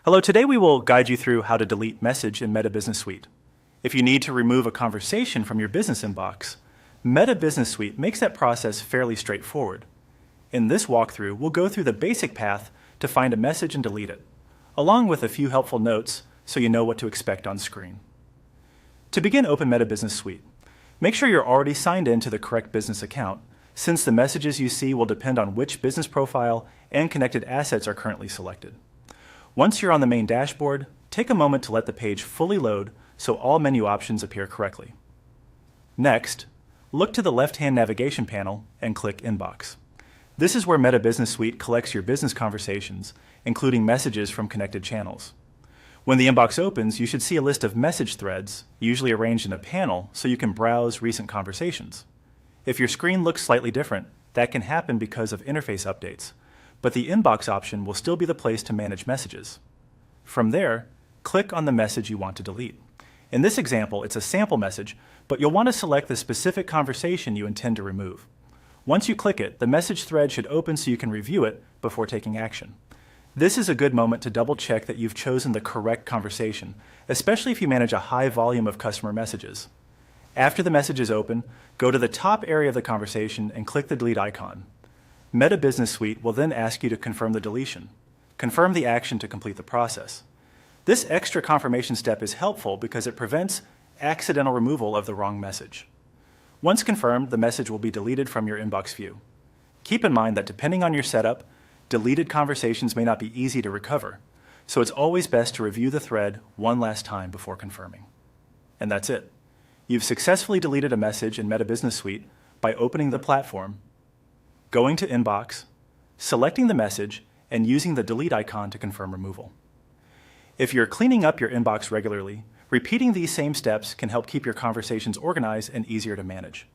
Hello, today we will guide you through how to delete message in Meta Business Suite. If you need to remove a conversation from your business inbox, Meta Business Suite makes that process fairly straightforward. In this walkthrough, we'll go through the basic path to find a message and delete it, along with a few helpful notes so you know what to expect on screen. To begin, open Meta Business Suite. Make sure you're already signed in to the correct business account, since the messages you see will depend on which business profile and connected assets are currently selected. Once you're on the main dashboard, take a moment to let the page fully load so all menu options appear correctly. Next, look to the left-hand navigation panel and click Inbox. This is where Meta Business Suite collects your business conversations, including messages from connected channels. When the inbox opens, you should see a list of message threads, usually arranged in a panel, so you can browse recent conversations. If your screen looks slightly different, that can happen because of interface updates, but the inbox option will still be the place to manage messages. From there, click on the message you want to delete. In this example, it's a sample message, but you'll want to select the specific conversation you intend to remove. Once you click it, the message thread should open so you can review it before taking action. This is a good moment to double check that you've chosen the correct conversation, especially if you manage a high volume of customer messages. After the message is open, go to the top area of the conversation and click the delete icon. Meta Business Suite will then ask you to confirm the deletion. Confirm the action to complete the process. This extra confirmation step is helpful because it prevents accidental removal of the wrong message. Once confirmed, the message will be deleted from your inbox view. Keep in mind that depending on your setup, deleted conversations may not be easy to recover, so it's always best to review the thread one last time before confirming. And that's it. You've successfully deleted a message in Meta Business Suite by opening the platform, going to Inbox, selecting the message, and using the delete icon to confirm removal. If you're cleaning up your inbox regularly, repeating these same steps can help keep your conversations organized and easier to manage.